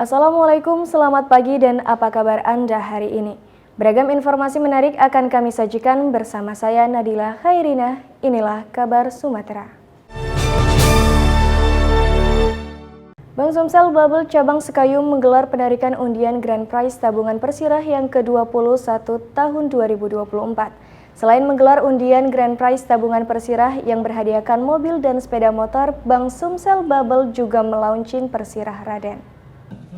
Assalamualaikum, selamat pagi dan apa kabar Anda hari ini? Beragam informasi menarik akan kami sajikan bersama saya Nadila Khairina. Inilah kabar Sumatera. Bank Sumsel Bubble Cabang Sekayung menggelar penarikan undian Grand Prize tabungan Persirah yang ke-21 tahun 2024. Selain menggelar undian Grand Prize tabungan Persirah yang berhadiahkan mobil dan sepeda motor, Bank Sumsel Bubble juga melaunching Persirah Raden.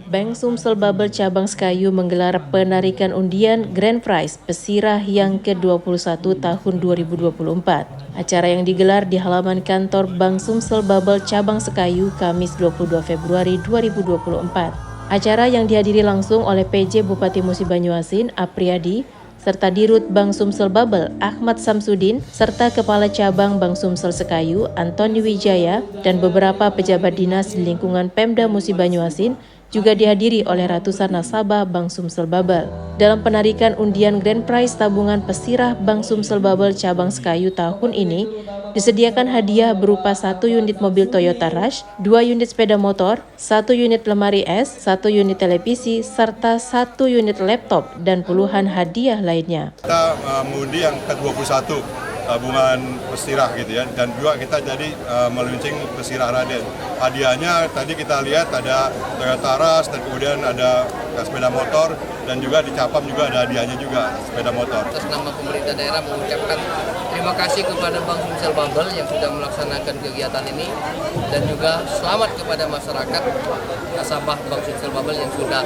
Bank Sumsel Bubble Cabang Sekayu menggelar penarikan undian Grand Prize Persirah yang ke-21 tahun 2024. Acara yang digelar di halaman kantor Bank Sumsel Bubble Cabang Sekayu Kamis 22 Februari 2024. Acara yang dihadiri langsung oleh PJ Bupati Musi Banyuasin, Apriyadi, serta Dirut Bank Sumsel Bubble Ahmad Samsudin, serta Kepala Cabang Bank Sumsel Sekayu Antoni Wijaya, dan beberapa pejabat dinas di lingkungan Pemda Musi Banyuasin juga dihadiri oleh ratusan nasabah Bank Sumsel Bubble. Dalam penarikan undian Grand Prize tabungan Persirah Bank Sumsel Bubble Cabang Sekayu tahun ini, disediakan hadiah berupa 1 unit mobil Toyota Rush, 2 unit sepeda motor, 1 unit lemari es, 1 unit televisi, serta 1 unit laptop dan puluhan hadiah lainnya. Kita mengundi yang ke-21 tabungan Persirah gitu ya, dan juga kita jadi meluncing Persirah Raden. Hadiahnya tadi kita lihat ada Toyota Rush, dan kemudian ada sepeda motor, dan juga di Capam juga ada hadiahnya juga sepeda motor. Atas nama pemerintah daerah mengucapkan terima kasih kepada Bank Sumsel Bubble yang sudah melaksanakan kegiatan ini, dan juga selamat kepada masyarakat nasabah Bank Sumsel Bubble yang sudah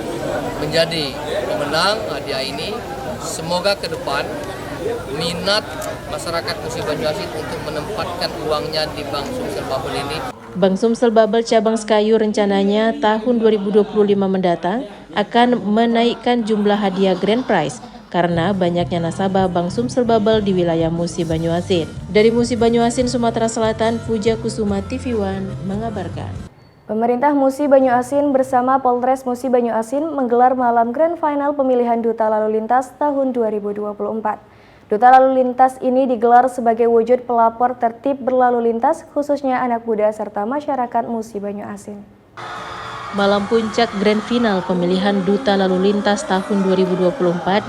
menjadi pemenang hadiah ini. Semoga ke depan minat masyarakat Musi Banyuasin untuk menempatkan uangnya di Bank Sumsel Bubble ini. Bank Sumsel Bubble Cabang Sekayu rencananya tahun 2025 mendatang akan menaikkan jumlah hadiah Grand Prize karena banyaknya nasabah Bank Sumsel Bubble di wilayah Musi Banyuasin. Dari Musi Banyuasin, Sumatera Selatan, Puja Kusuma TV One mengabarkan. Pemerintah Musi Banyuasin bersama Polres Musi Banyuasin menggelar malam Grand Final pemilihan Duta Lalu Lintas tahun 2024. Duta Lalu Lintas ini digelar sebagai wujud pelapor tertib berlalu lintas khususnya anak muda serta masyarakat Musi Banyuasin. Malam puncak Grand Final pemilihan Duta Lalu Lintas tahun 2024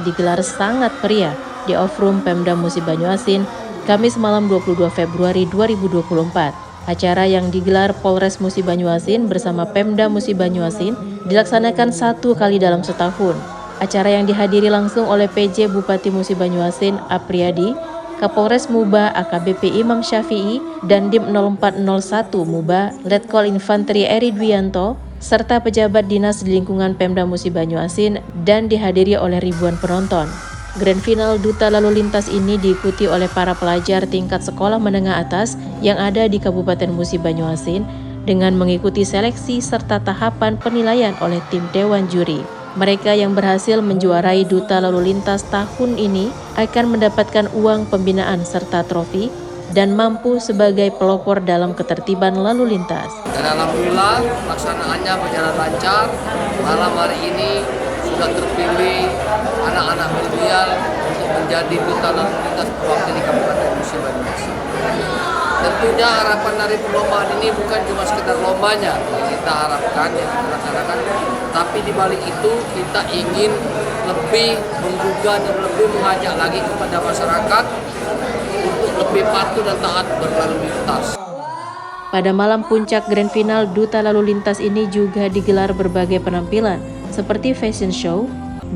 digelar sangat meriah di Off-Room Pemda Musi Banyuasin Kamis malam 22 Februari 2024. Acara yang digelar Polres Musi Banyuasin bersama Pemda Musi Banyuasin dilaksanakan 1 kali dalam setahun. Acara yang dihadiri langsung oleh PJ Bupati Musi Banyuasin, Apriyadi, Kapolres Muba AKBP Imam Syafi'i, dan Dim 0401 Muba, Letkol Infanteri Eri Dwianto, serta pejabat dinas di lingkungan Pemda Musi Banyuasin, dan dihadiri oleh ribuan penonton. Grand Final Duta Lalu Lintas ini diikuti oleh para pelajar tingkat sekolah menengah atas yang ada di Kabupaten Musi Banyuasin dengan mengikuti seleksi serta tahapan penilaian oleh tim Dewan Juri. Mereka yang berhasil menjuarai Duta Lalu Lintas tahun ini akan mendapatkan uang pembinaan serta trofi dan mampu sebagai pelopor dalam ketertiban lalu lintas. Dan alhamdulillah pelaksanaannya berjalan lancar. Malam hari ini sudah terpilih anak-anak milenial untuk menjadi Duta Lalu Lintas perwakilan Kabupaten Musi Banyuasin. Tentunya harapan dari perlombaan ini bukan cuma sekedar lombanya kita harapkan yang kita laksanakan, tapi di balik itu kita ingin lebih menggugah dan lebih mengajak lagi kepada masyarakat untuk lebih patuh dan taat berlalu lintas. Pada malam puncak Grand Final Duta Lalu Lintas ini juga digelar berbagai penampilan seperti fashion show,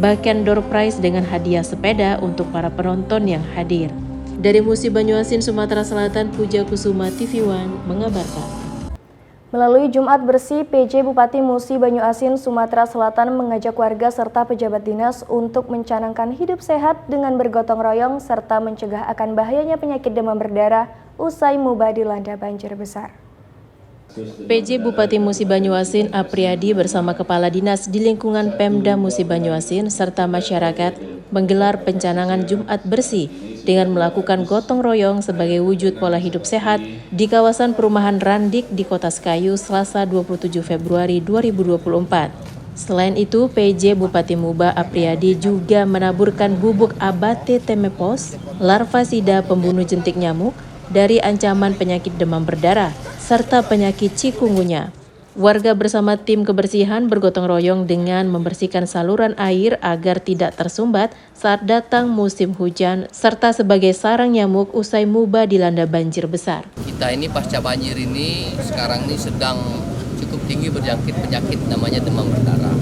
bahkan door prize dengan hadiah sepeda untuk para penonton yang hadir. Dari Musi Banyuasin, Sumatera Selatan, Puja Kusuma TV One mengabarkan. Melalui Jumat Bersih, PJ Bupati Musi Banyuasin, Sumatera Selatan mengajak warga serta pejabat dinas untuk mencanangkan hidup sehat dengan bergotong royong serta mencegah akan bahayanya penyakit demam berdarah usai Muba dilanda banjir besar. PJ Bupati Musi Banyuasin, Apriyadi bersama Kepala Dinas di lingkungan Pemda Musi Banyuasin serta masyarakat menggelar pencanangan Jumat Bersih dengan melakukan gotong royong sebagai wujud pola hidup sehat di kawasan perumahan Randik di Kota Sekayu Selasa 27 Februari 2024. Selain itu, PJ Bupati Muba Apriyadi juga menaburkan bubuk abate temepos, larvasida pembunuh jentik nyamuk, dari ancaman penyakit demam berdarah serta penyakit cikungunya. Warga bersama tim kebersihan bergotong royong dengan membersihkan saluran air agar tidak tersumbat saat datang musim hujan, serta sebagai sarang nyamuk usai Muba dilanda banjir besar. Kita ini pasca banjir ini sekarang ini sedang cukup tinggi berjangkit penyakit namanya demam berdarah.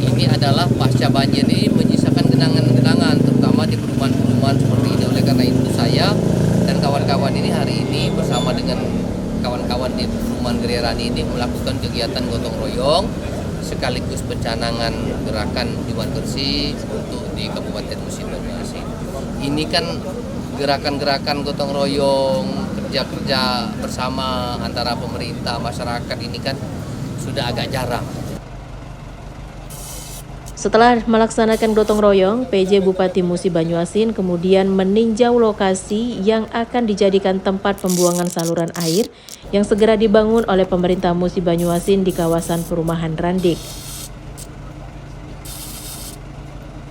Ini adalah pasca banjir ini menyisakan genangan-genangan terutama di perumahan-perumahan seperti ini. Oleh karena itu saya dan kawan-kawan ini hari ini bersama dengan kawan-kawan di perumahan Gereran ini melakukan kegiatan gotong royong sekaligus pencanangan gerakan Jumat Bersih untuk di Kabupaten Musi Banyuasin. Ini kan gerakan-gerakan gotong royong, kerja-kerja bersama antara pemerintah, masyarakat ini kan sudah agak jarang. Setelah melaksanakan gotong royong, PJ Bupati Musi Banyuasin kemudian meninjau lokasi yang akan dijadikan tempat pembuangan saluran air yang segera dibangun oleh pemerintah Musi Banyuasin di kawasan perumahan Randik.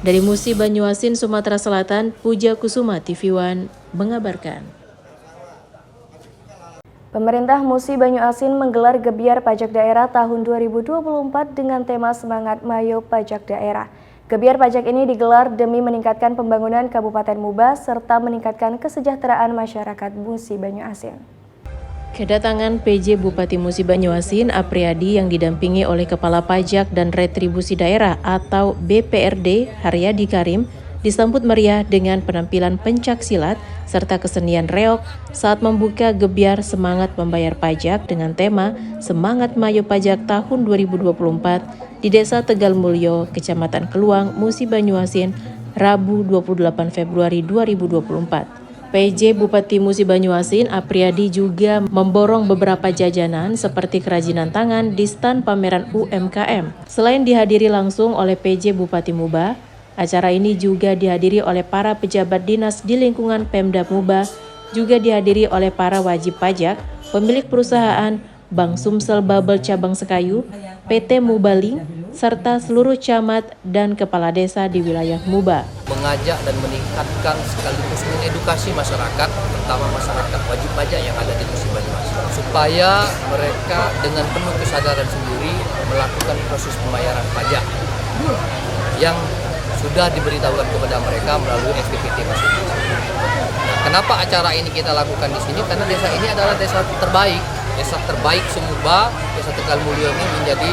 Dari Musi Banyuasin, Sumatera Selatan, Puja Kusuma, TV One mengabarkan. Pemerintah Musi Banyuasin menggelar Gebyar Pajak Daerah tahun 2024 dengan tema Semangat Mayo Pajak Daerah. Gebyar pajak ini digelar demi meningkatkan pembangunan Kabupaten Muba serta meningkatkan kesejahteraan masyarakat Musi Banyuasin. Kedatangan PJ Bupati Musi Banyuasin, Apriyadi, yang didampingi oleh Kepala Pajak dan Retribusi Daerah atau BPRD, Haryadi Karim, disambut meriah dengan penampilan pencak silat serta kesenian reog saat membuka Gebyar Semangat Membayar Pajak dengan tema Semangat Mayo Pajak tahun 2024 di Desa Tegal Mulyo, Kecamatan Keluang, Musi Banyuasin, Rabu 28 Februari 2024. PJ Bupati Musi Banyuasin, Apriyadi, juga memborong beberapa jajanan seperti kerajinan tangan di stan pameran UMKM. Selain dihadiri langsung oleh PJ Bupati Muba, acara ini juga dihadiri oleh para pejabat dinas di lingkungan Pemda Muba, juga dihadiri oleh para wajib pajak, pemilik perusahaan, Bank Sumsel Babel Cabang Sekayu, PT Mubaling, serta seluruh camat dan kepala desa di wilayah Muba. Mengajak dan meningkatkan sekaligus mengedukasi masyarakat, terutama masyarakat wajib pajak yang ada di Musi Banyuasin, supaya mereka dengan penuh kesadaran sendiri melakukan proses pembayaran pajak yang sudah diberitahukan kepada mereka melalui SPPT masing-masing. Nah, kenapa acara ini kita lakukan di sini? Karena desa ini adalah desa terbaik Semuba. Desa Tegal Mulyo ini menjadi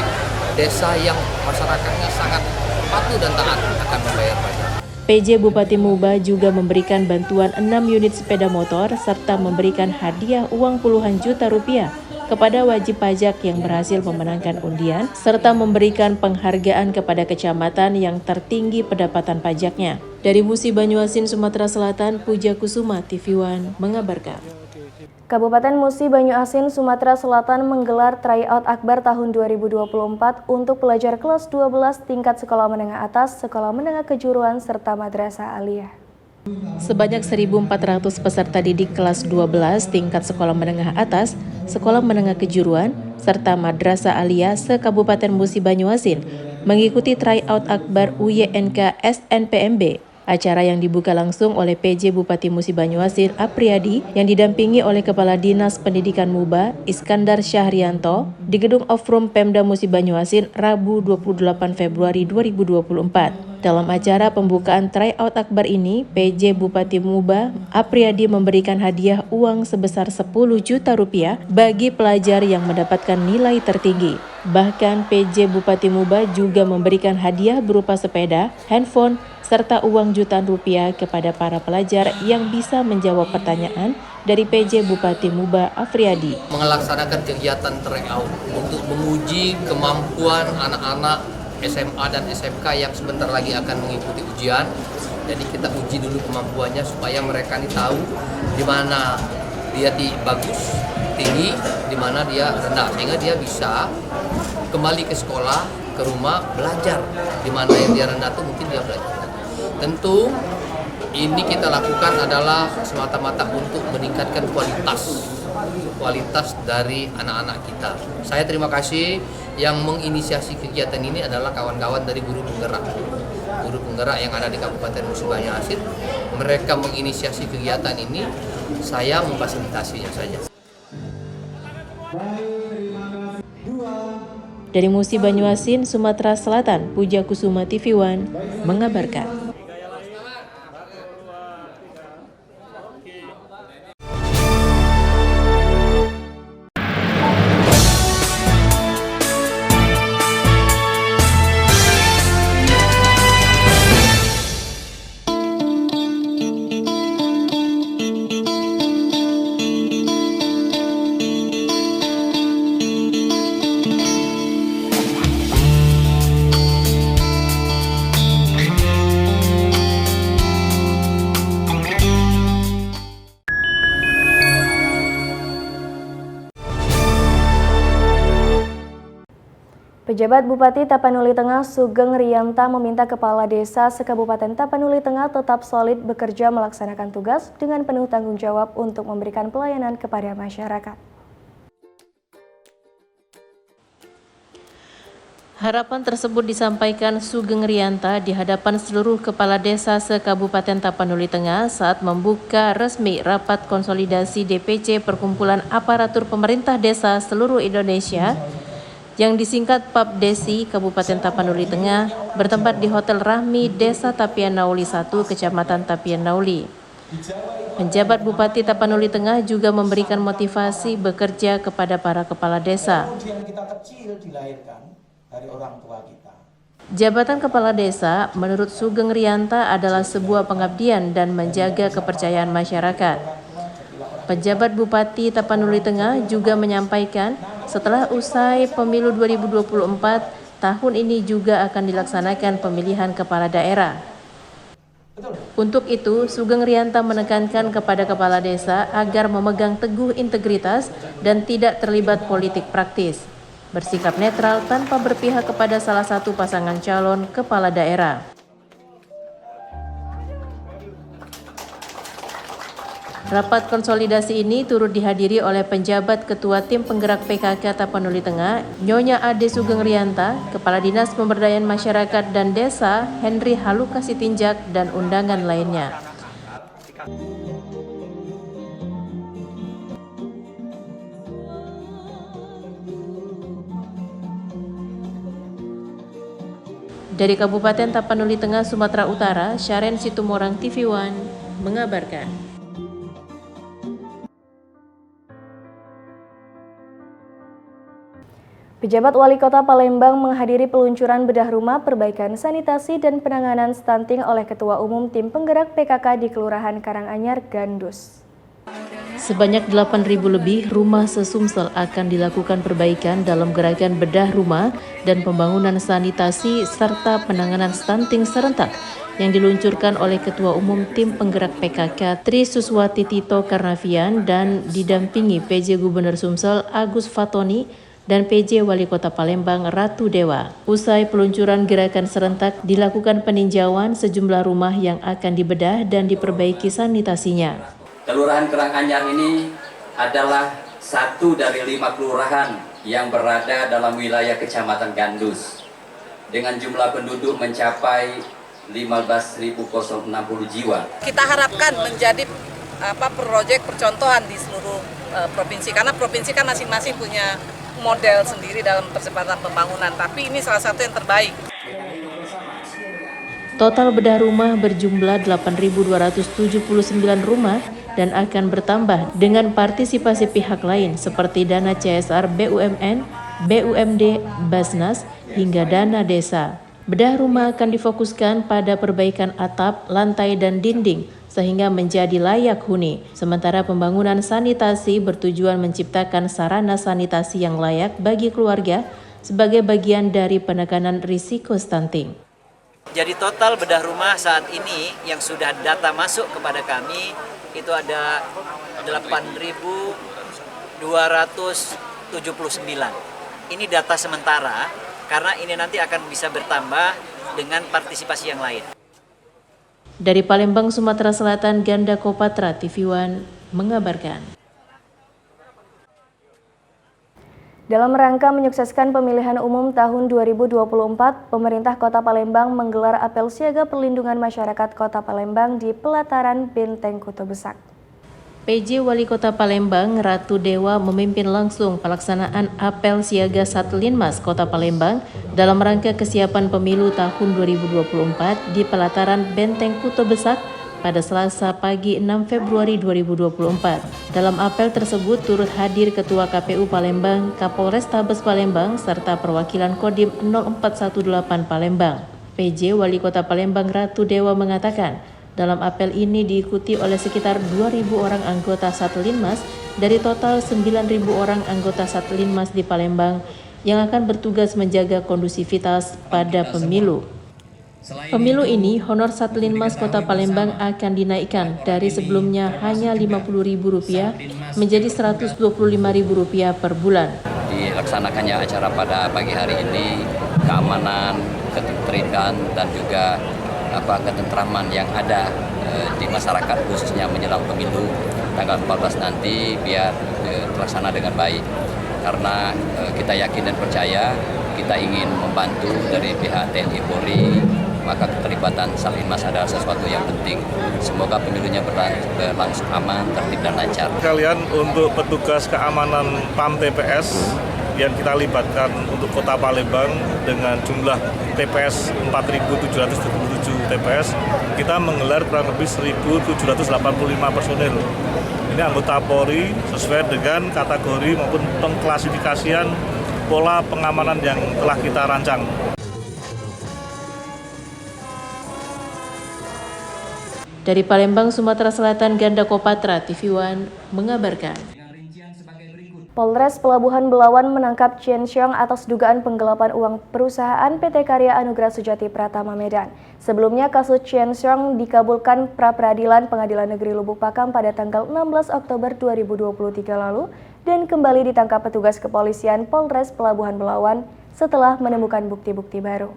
desa yang masyarakatnya sangat patuh dan taat akan membayar pajak. PJ Bupati Muba juga memberikan bantuan 6 unit sepeda motor serta memberikan hadiah uang puluhan juta rupiah kepada wajib pajak yang berhasil memenangkan undian, serta memberikan penghargaan kepada kecamatan yang tertinggi pendapatan pajaknya. Dari Musi Banyuasin, Sumatera Selatan, Puja Kusuma, TV One mengabarkan. Kabupaten Musi Banyuasin, Sumatera Selatan menggelar tryout akbar tahun 2024 untuk pelajar kelas 12 tingkat sekolah menengah atas, sekolah menengah kejuruan, serta madrasah aliyah. Sebanyak 1.400 peserta didik kelas 12 tingkat sekolah menengah atas, sekolah menengah kejuruan, serta madrasah aliyah se-Kabupaten Musi Banyuasin mengikuti tryout akbar UYNK SNPMB. Acara yang dibuka langsung oleh PJ Bupati Musi Banyuasin, Apriyadi, yang didampingi oleh Kepala Dinas Pendidikan Muba, Iskandar Syahrianto, di Gedung Off-Room Pemda Musi Banyuasin, Rabu 28 Februari 2024. Dalam acara pembukaan tryout akbar ini, PJ Bupati Muba, Apriyadi, memberikan hadiah uang sebesar 10 juta rupiah bagi pelajar yang mendapatkan nilai tertinggi. Bahkan PJ Bupati Muba juga memberikan hadiah berupa sepeda, handphone, serta uang jutaan rupiah kepada para pelajar yang bisa menjawab pertanyaan dari PJ Bupati Muba, Apriyadi. Melaksanakan kegiatan tryout untuk menguji kemampuan anak-anak SMA dan SMK yang sebentar lagi akan mengikuti ujian. Jadi kita uji dulu kemampuannya supaya mereka ini tahu di mana dia bagus, tinggi, di mana dia rendah, sehingga dia bisa kembali ke sekolah, ke rumah, belajar. Di mana yang dia rendah itu mungkin dia belajar. Tentu ini kita lakukan adalah semata-mata untuk meningkatkan kualitas dari anak-anak kita. Saya terima kasih yang menginisiasi kegiatan ini adalah kawan-kawan dari guru penggerak yang ada di Kabupaten Musi Banyuasin. Mereka menginisiasi kegiatan ini, saya memfasilitasinya saja. Dari Musi Banyuasin, Sumatera Selatan, Puja Kusuma TV One mengabarkan. Pejabat Bupati Tapanuli Tengah Sugeng Riyanta meminta Kepala Desa se-Kabupaten Tapanuli Tengah tetap solid bekerja melaksanakan tugas dengan penuh tanggung jawab untuk memberikan pelayanan kepada masyarakat. Harapan tersebut disampaikan Sugeng Riyanta di hadapan seluruh kepala desa se-Kabupaten Tapanuli Tengah saat membuka resmi rapat konsolidasi DPC Perkumpulan Aparatur Pemerintah Desa seluruh Indonesia yang disingkat PAPDESI Kabupaten Tapanuli Tengah bertempat di Hotel Rahmi Desa Tapian Nauli 1, Kecamatan Tapian Nauli. Penjabat Bupati Tapanuli Tengah juga memberikan motivasi bekerja kepada para kepala desa. Kita kecil dilahirkan dari orang tua kita. Jabatan Kepala Desa menurut Sugeng Riyanta adalah sebuah pengabdian dan menjaga kepercayaan masyarakat. Penjabat Bupati Tapanuli Tengah juga menyampaikan setelah usai pemilu 2024, tahun ini juga akan dilaksanakan pemilihan kepala daerah. Untuk itu, Sugeng Riyanta menekankan kepada kepala desa agar memegang teguh integritas dan tidak terlibat politik praktis, bersikap netral tanpa berpihak kepada salah satu pasangan calon kepala daerah. Rapat konsolidasi ini turut dihadiri oleh penjabat Ketua Tim Penggerak PKK Tapanuli Tengah, Nyonya Ade Sugeng Riyanta, Kepala Dinas Pemberdayaan Masyarakat dan Desa, Henry Haluka Sitinjak, dan undangan lainnya. Dari Kabupaten Tapanuli Tengah, Sumatera Utara, Syaren Situmorang TV One mengabarkan. Pejabat Wali Kota Palembang menghadiri peluncuran bedah rumah, perbaikan sanitasi dan penanganan stunting oleh Ketua Umum Tim Penggerak PKK di Kelurahan Karanganyar, Gandus. Sebanyak 8.000 lebih rumah sesumsel akan dilakukan perbaikan dalam gerakan bedah rumah dan pembangunan sanitasi serta penanganan stunting serentak yang diluncurkan oleh Ketua Umum Tim Penggerak PKK Tri Suswati Tito Karnavian dan didampingi PJ Gubernur Sumsel Agus Fatoni dan PJ Wali Kota Palembang Ratu Dewa. Usai peluncuran gerakan serentak, dilakukan peninjauan sejumlah rumah yang akan dibedah dan diperbaiki sanitasinya. Kelurahan Karanganyar ini adalah satu dari 5 kelurahan yang berada dalam wilayah Kecamatan Gandus dengan jumlah penduduk mencapai 15.060 jiwa. Kita harapkan menjadi proyek percontohan di seluruh provinsi, karena provinsi kan masing-masing punya model sendiri dalam percepatan pembangunan, tapi ini salah satu yang terbaik. Total bedah rumah berjumlah 8.279 rumah dan akan bertambah dengan partisipasi pihak lain seperti dana CSR BUMN, BUMD, Basnas, hingga dana desa. Bedah rumah akan difokuskan pada perbaikan atap, lantai, dan dinding sehingga menjadi layak huni. Sementara pembangunan sanitasi bertujuan menciptakan sarana sanitasi yang layak bagi keluarga sebagai bagian dari penekanan risiko stunting. Jadi total bedah rumah saat ini yang sudah data masuk kepada kami itu ada 8.279. Ini data sementara karena ini nanti akan bisa bertambah dengan partisipasi yang lain. Dari Palembang, Sumatera Selatan, Ganda Kopatra TV One mengabarkan. Dalam rangka menyukseskan pemilihan umum tahun 2024, pemerintah Kota Palembang menggelar apel siaga perlindungan masyarakat Kota Palembang di pelataran Benteng Kota Besak. PJ Wali Kota Palembang Ratu Dewa memimpin langsung pelaksanaan apel siaga Satlinmas Kota Palembang dalam rangka kesiapan pemilu tahun 2024 di pelataran Benteng Kuto Besak pada Selasa pagi 6 Februari 2024. Dalam apel tersebut turut hadir Ketua KPU Palembang, Kapolrestabes Palembang, serta perwakilan Kodim 0418 Palembang. PJ Wali Kota Palembang Ratu Dewa mengatakan, dalam apel ini diikuti oleh sekitar 2.000 orang anggota Satlinmas dari total 9.000 orang anggota Satlinmas di Palembang yang akan bertugas menjaga kondusivitas pada pemilu. Pemilu ini, honor Satlinmas Kota Palembang akan dinaikkan dari sebelumnya hanya Rp50.000 menjadi Rp125.000 per bulan. Dilaksanakannya acara pada pagi hari ini, keamanan, ketertiban dan juga ketentraman yang ada di masyarakat khususnya menjelang pemilu tanggal 14 nanti biar terlaksana dengan baik. Karena kita yakin dan percaya kita ingin membantu dari pihak TNI Polri, maka keterlibatan Satlinmas adalah sesuatu yang penting. Semoga pemilunya berlangsung aman, tertib dan lancar. Kalian untuk petugas keamanan PAM TPS yang kita libatkan untuk Kota Palembang dengan jumlah TPS 4.777 TPS, kita menggelar kurang lebih 1.785 personil. Ini anggota Polri sesuai dengan kategori maupun pengklasifikasian pola pengamanan yang telah kita rancang. Dari Palembang, Sumatera Selatan, Ganda Kopatra, TV One mengabarkan. Polres Pelabuhan Belawan menangkap Chen Xiong atas dugaan penggelapan uang perusahaan PT Karya Anugrah Sejati Pratama Medan. Sebelumnya kasus Chen Xiong dikabulkan pra-peradilan Pengadilan Negeri Lubuk Pakam pada tanggal 16 Oktober 2023 lalu dan kembali ditangkap petugas kepolisian Polres Pelabuhan Belawan setelah menemukan bukti-bukti baru.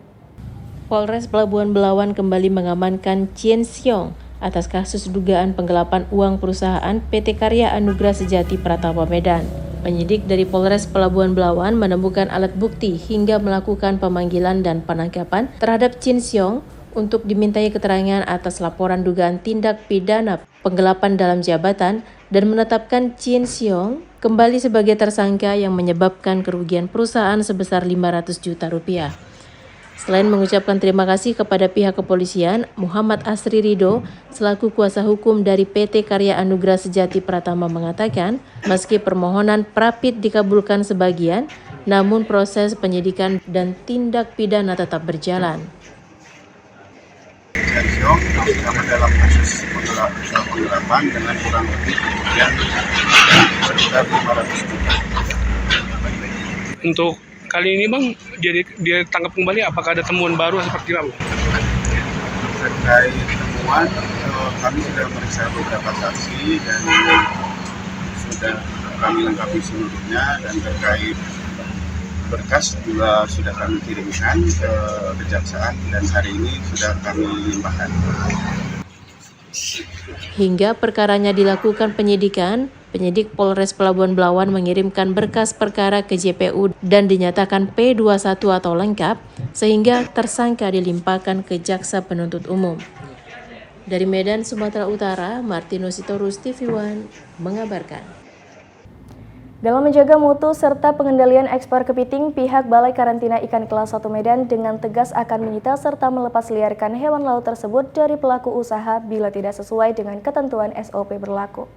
Polres Pelabuhan Belawan kembali mengamankan Chen Xiong atas kasus dugaan penggelapan uang perusahaan PT Karya Anugrah Sejati Pratama Medan. Penyidik dari Polres Pelabuhan Belawan menemukan alat bukti hingga melakukan pemanggilan dan penangkapan terhadap Chen Xiong untuk dimintai keterangan atas laporan dugaan tindak pidana penggelapan dalam jabatan dan menetapkan Chen Xiong kembali sebagai tersangka yang menyebabkan kerugian perusahaan sebesar Rp500 juta. Selain mengucapkan terima kasih kepada pihak kepolisian, Muhammad Asri Ridho selaku kuasa hukum dari PT Karya Anugrah Sejati Pratama mengatakan, meski permohonan pra-pid dikabulkan sebagian, namun proses penyidikan dan tindak pidana tetap berjalan. Chen Xiong terlibat dalam kasus penggelapan dengan kurang lebih kerugian sekitar Rp500 juta. Untuk kali ini Bang, dia tangkap kembali, apakah ada temuan baru seperti apa? Terkait temuan, kami sudah memeriksa beberapa saksi dan sudah kami lengkapi seluruhnya, dan terkait berkas juga sudah kami kirimkan ke Kejaksaan dan hari ini sudah kami limpahkan. Hingga perkaranya dilakukan penyidikan, penyidik Polres Pelabuhan Belawan mengirimkan berkas perkara ke JPU dan dinyatakan P21 atau lengkap, sehingga tersangka dilimpahkan ke Jaksa Penuntut Umum. Dari Medan, Sumatera Utara, Martinus Sitorus, TV One mengabarkan. Dalam menjaga mutu serta pengendalian ekspor kepiting, pihak Balai Karantina Ikan Kelas 1 Medan dengan tegas akan menyita serta melepas liarkan hewan laut tersebut dari pelaku usaha bila tidak sesuai dengan ketentuan SOP berlaku.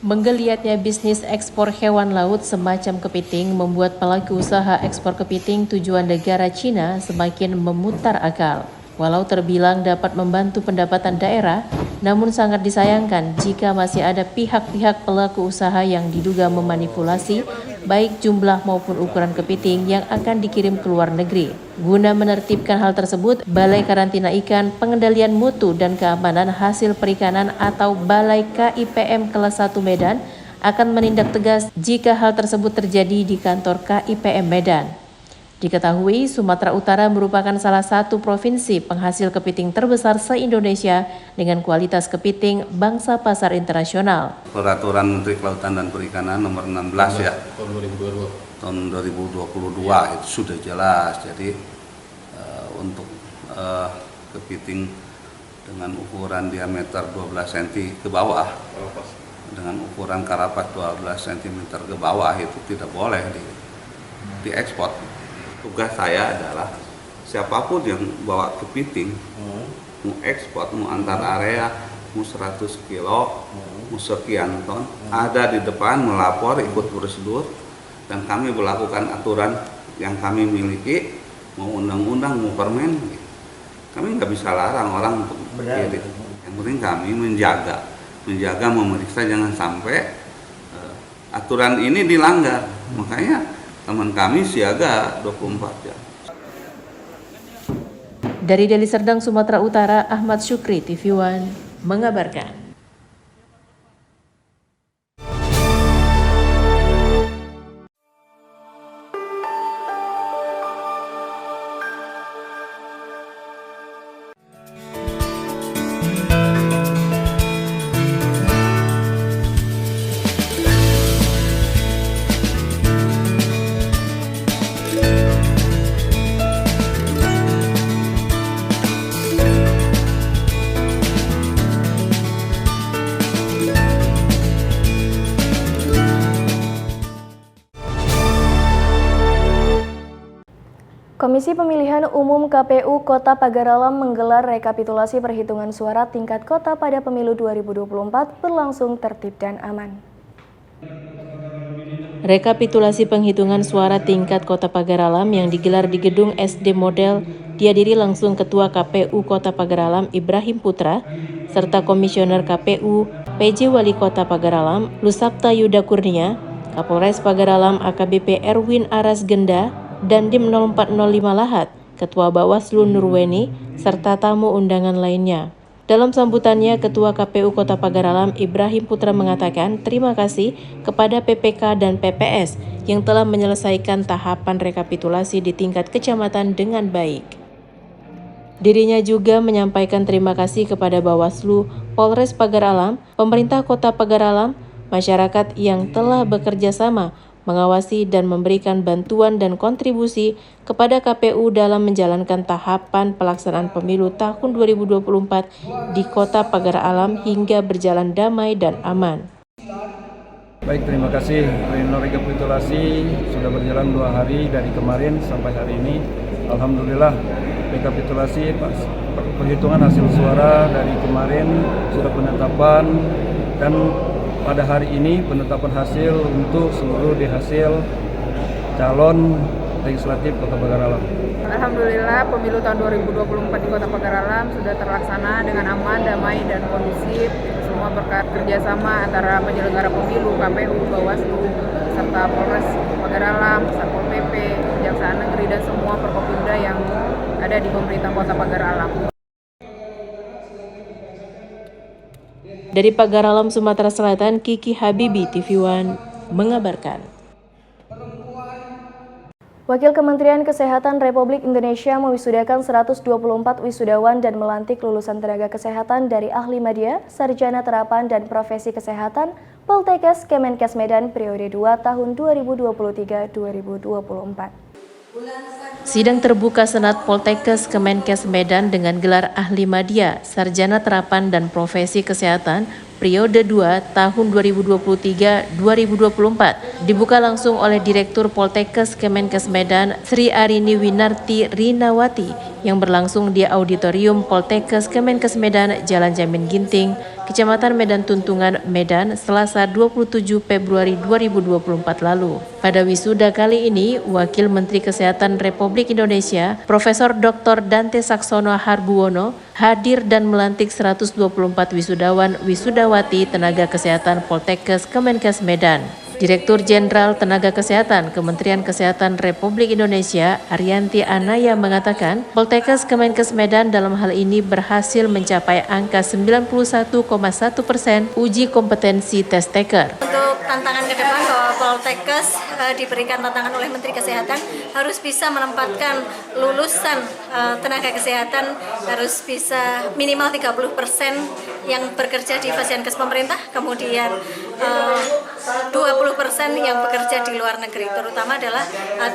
Menggeliatnya bisnis ekspor hewan laut semacam kepiting membuat pelaku usaha ekspor kepiting tujuan negara Cina semakin memutar akal. Walau terbilang dapat membantu pendapatan daerah, namun sangat disayangkan jika masih ada pihak-pihak pelaku usaha yang diduga memanipulasi baik jumlah maupun ukuran kepiting yang akan dikirim ke luar negeri. Guna menertibkan hal tersebut, Balai Karantina Ikan, Pengendalian Mutu dan Keamanan Hasil Perikanan atau Balai KIPM Kelas 1 Medan akan menindak tegas jika hal tersebut terjadi di kantor KIPM Medan. Diketahui, Sumatera Utara merupakan salah satu provinsi penghasil kepiting terbesar se-Indonesia dengan kualitas kepiting bangsa pasar internasional. Peraturan Menteri Kelautan dan Perikanan nomor 16 ya, tahun 2022 itu sudah jelas. Jadi untuk kepiting dengan ukuran diameter 12 cm ke bawah dengan ukuran karapat 12 cm ke bawah itu tidak boleh diekspor. Tugas saya adalah siapapun yang bawa kepiting, mau ekspor, mau antar area, mau 100 kilo, mau sekian ton, ada di depan melapor, ikut prosedur, dan kami melakukan aturan yang kami miliki, mau undang-undang, mau permen, kami nggak bisa larang orang untuk kirim. Yang penting kami menjaga, memeriksa jangan sampai aturan ini dilanggar. Makanya teman kami siaga 24 jam. Dari Deli Serdang, Sumatera Utara, Ahmad Syukri, TV One, mengabarkan. Komisi Pemilihan Umum KPU Kota Pagaralam menggelar rekapitulasi perhitungan suara tingkat kota pada pemilu 2024 berlangsung tertib dan aman. Rekapitulasi penghitungan suara tingkat Kota Pagaralam yang digelar di Gedung SD Model dihadiri langsung Ketua KPU Kota Pagaralam Ibrahim Putra serta Komisioner KPU PJ Wali Kota Pagaralam Lusapta Yuda Kurnia, Kapolres Pagaralam AKBP Erwin Aras Genda, dan Dim 0405 Lahat, Ketua Bawaslu Nurweni, serta tamu undangan lainnya. Dalam sambutannya, Ketua KPU Kota Pagaralam Ibrahim Putra mengatakan terima kasih kepada PPK dan PPS yang telah menyelesaikan tahapan rekapitulasi di tingkat kecamatan dengan baik. Dirinya juga menyampaikan terima kasih kepada Bawaslu, Polres Pagaralam, pemerintah Kota Pagaralam, masyarakat yang telah bekerja sama mengawasi dan memberikan bantuan dan kontribusi kepada KPU dalam menjalankan tahapan pelaksanaan pemilu tahun 2024 di Kota Pagaralam hingga berjalan damai dan aman. Baik, terima kasih. Rekapitulasi sudah berjalan 2 hari dari kemarin sampai hari ini. Alhamdulillah, rekapitulasi perhitungan hasil suara dari kemarin sudah penetapan, dan pada hari ini penetapan hasil untuk seluruh hasil calon legislatif Kota Pagaralam. Alhamdulillah, pemilu tahun 2024 di Kota Pagaralam sudah terlaksana dengan aman, damai, dan kondusif. Semua berkat kerjasama antara penyelenggara pemilu, KPU, Bawaslu, serta Polres Pagaralam, Satpol PP, Kejaksaan Negeri, dan semua Forkopimda yang ada di pemerintah Kota Pagaralam. Dari Pagaralam, Sumatera Selatan, Kiki Habibi, TV One, mengabarkan. Wakil Kementerian Kesehatan Republik Indonesia mewisudakan 124 wisudawan dan melantik lulusan tenaga kesehatan dari Ahli Media, Sarjana Terapan dan Profesi Kesehatan, Poltekkes Kemenkes Medan periode 2 tahun 2023-2024. Sidang terbuka Senat Poltekkes Kemenkes Medan dengan gelar Ahli Media, Sarjana Terapan dan Profesi Kesehatan periode 2 tahun 2023-2024 dibuka langsung oleh Direktur Poltekkes Kemenkes Medan Sri Arini Winarti Rinawati yang berlangsung di Auditorium Poltekkes Kemenkes Medan, Jalan Jamin Ginting, Kecamatan Medan Tuntungan, Medan, Selasa 27 Februari 2024 lalu. Pada wisuda kali ini, Wakil Menteri Kesehatan Republik Indonesia, Profesor Dr. Dante Saxono Harbuwono, hadir dan melantik 124 wisudawan wisudawati tenaga kesehatan Poltekkes Kemenkes Medan. Direktur Jenderal Tenaga Kesehatan Kementerian Kesehatan Republik Indonesia, Arianti Anaya mengatakan, Poltekkes Kemenkes Medan dalam hal ini berhasil mencapai angka 91,1% uji kompetensi test taker. Untuk tantangan ke depan bahwa Poltekkes diberikan tantangan oleh Menteri Kesehatan harus bisa menempatkan lulusan tenaga kesehatan harus bisa minimal 30% yang bekerja di Fasiankes pemerintah, kemudian 20% yang bekerja di luar negeri, terutama adalah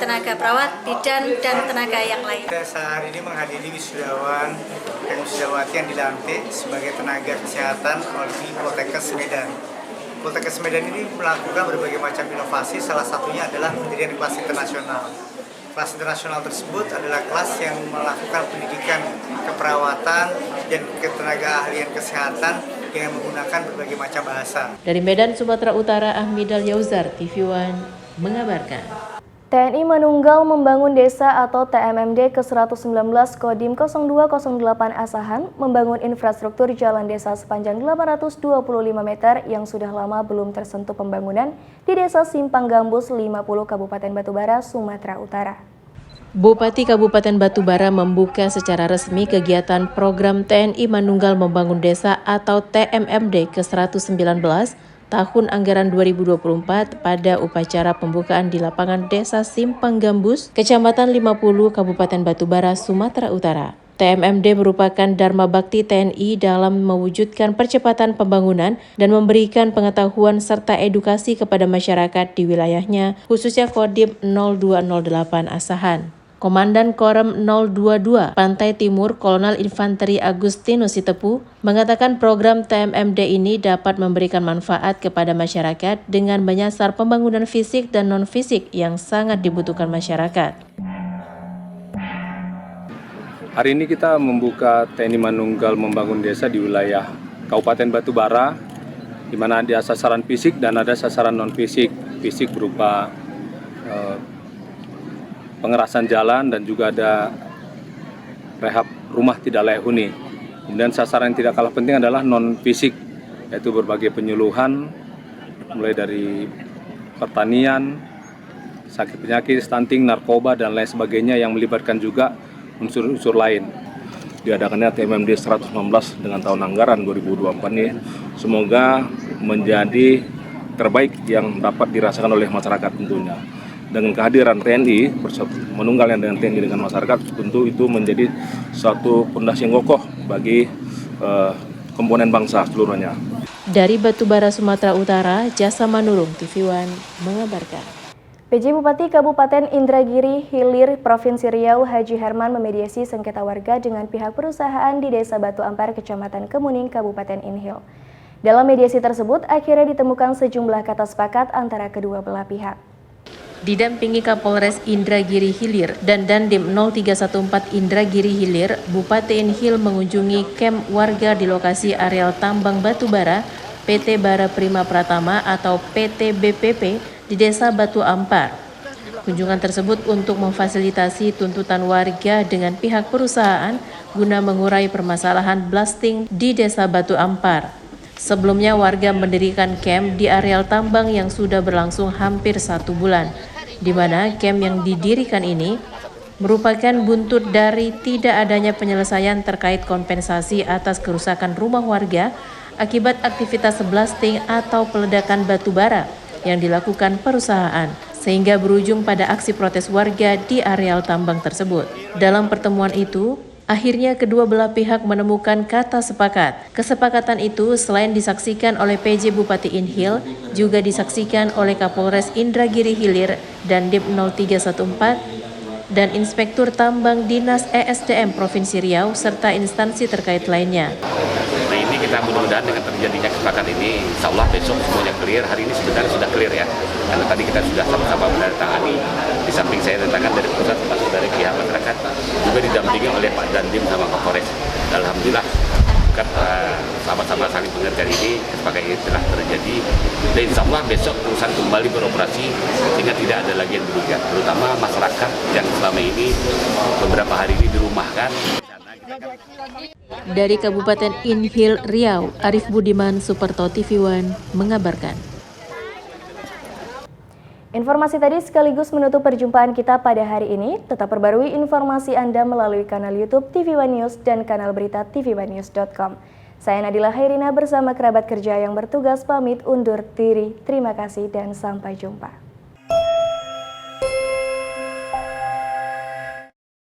tenaga perawat, bidan, dan tenaga yang lain. Saya hari ini menghadiri wisudawan dan wisudawati yang dilantik sebagai tenaga kesehatan oleh Poltekkes Medan. Poltekkes Medan ini melakukan berbagai macam inovasi, salah satunya adalah pendirian kelas internasional. Kelas internasional tersebut adalah kelas yang melakukan pendidikan keperawatan dan ketenaga ahlian kesehatan dengan menggunakan berbagai macam bahasa. Dari Medan, Sumatera Utara, Ahmidal Yauzar, TV One mengabarkan. TNI Manunggal Membangun Desa atau TMMD ke-119 Kodim 0208 Asahan membangun infrastruktur jalan desa sepanjang 825 meter yang sudah lama belum tersentuh pembangunan di Desa Simpang Gambus 50 Kabupaten Batubara, Sumatera Utara. Bupati Kabupaten Batubara membuka secara resmi kegiatan program TNI Manunggal Membangun Desa atau TMMD ke-119 tahun anggaran 2024 pada upacara pembukaan di lapangan Desa Simpang Gambus, Kecamatan 50, Kabupaten Batubara, Sumatera Utara. TMMD merupakan Dharma Bakti TNI dalam mewujudkan percepatan pembangunan dan memberikan pengetahuan serta edukasi kepada masyarakat di wilayahnya, khususnya Kodim 0208 Asahan. Komandan Korem 022 Pantai Timur Kolonel Infanteri Agustinus Sitepu mengatakan program TMMD ini dapat memberikan manfaat kepada masyarakat dengan menyasar pembangunan fisik dan non-fisik yang sangat dibutuhkan masyarakat. Hari ini kita membuka TNI Manunggal Membangun Desa di wilayah Kabupaten Batubara, di mana ada sasaran fisik dan ada sasaran non-fisik. Fisik berupa pengerasan jalan dan juga ada rehab rumah tidak layak huni. Kemudian sasaran yang tidak kalah penting adalah non-fisik, yaitu berbagai penyuluhan mulai dari pertanian, sakit penyakit, stunting, narkoba, dan lain sebagainya yang melibatkan juga unsur-unsur lain. Diadakannya TMMD 119 dengan tahun anggaran 2024 ini semoga menjadi terbaik yang dapat dirasakan oleh masyarakat tentunya. Dengan kehadiran TNI, menunggalnya dengan TNI dengan masyarakat, tentu itu menjadi suatu pondasi yang kokoh bagi komponen bangsa seluruhnya. Dari Batubara, Sumatera Utara, Jasa Manurung, TV One mengabarkan. PJ Bupati Kabupaten Indragiri Hilir, Provinsi Riau, Haji Herman memediasi sengketa warga dengan pihak perusahaan di Desa Batu Ampar, Kecamatan Kemuning, Kabupaten Inhil. Dalam mediasi tersebut, akhirnya ditemukan sejumlah kata sepakat antara kedua belah pihak. Didampingi Kapolres Indragiri Hilir dan Dandim 0314 Indragiri Hilir, Bupati Inhil mengunjungi kamp warga di lokasi areal tambang batubara PT Bara Prima Pratama atau PT BPP di Desa Batu Ampar. Kunjungan tersebut untuk memfasilitasi tuntutan warga dengan pihak perusahaan guna mengurai permasalahan blasting di Desa Batu Ampar. Sebelumnya warga mendirikan kamp di areal tambang yang sudah berlangsung hampir 1 bulan, di mana kamp yang didirikan ini merupakan buntut dari tidak adanya penyelesaian terkait kompensasi atas kerusakan rumah warga akibat aktivitas blasting atau peledakan batu bara yang dilakukan perusahaan, sehingga berujung pada aksi protes warga di areal tambang tersebut. Dalam pertemuan itu, akhirnya kedua belah pihak menemukan kata sepakat. Kesepakatan itu selain disaksikan oleh PJ Bupati Inhil, juga disaksikan oleh Kapolres Indragiri Hilir dan Dim 0314 dan Inspektur Tambang Dinas ESDM Provinsi Riau serta instansi terkait lainnya. Nah ini kita mudah-mudahan dengan terjadinya kesepakatan ini, insya Allah besok semuanya clear. Hari ini sebenarnya sudah clear ya, karena tadi kita sudah sama-sama menandatangani. Di samping saya datangkan dari pusat termasuk dari pihak masyarakat, juga didampingi oleh Pak Dandim sama Kapolres. Alhamdulillah sama-sama saling pengertian ini, kesepakatan ini telah terjadi. Dan insya Allah besok perusahaan kembali beroperasi sehingga tidak ada lagi yang dirugikan, terutama masyarakat yang selama ini beberapa hari ini dirumahkan. Dari Kabupaten Inhil, Riau, Arif Budiman, Superto TV One mengabarkan. Informasi tadi sekaligus menutup perjumpaan kita pada hari ini. Tetap perbarui informasi Anda melalui kanal YouTube TV One News dan kanal berita tvOneNews.com. Saya Nadila Hairina bersama kerabat kerja yang bertugas pamit undur diri. Terima kasih dan sampai jumpa.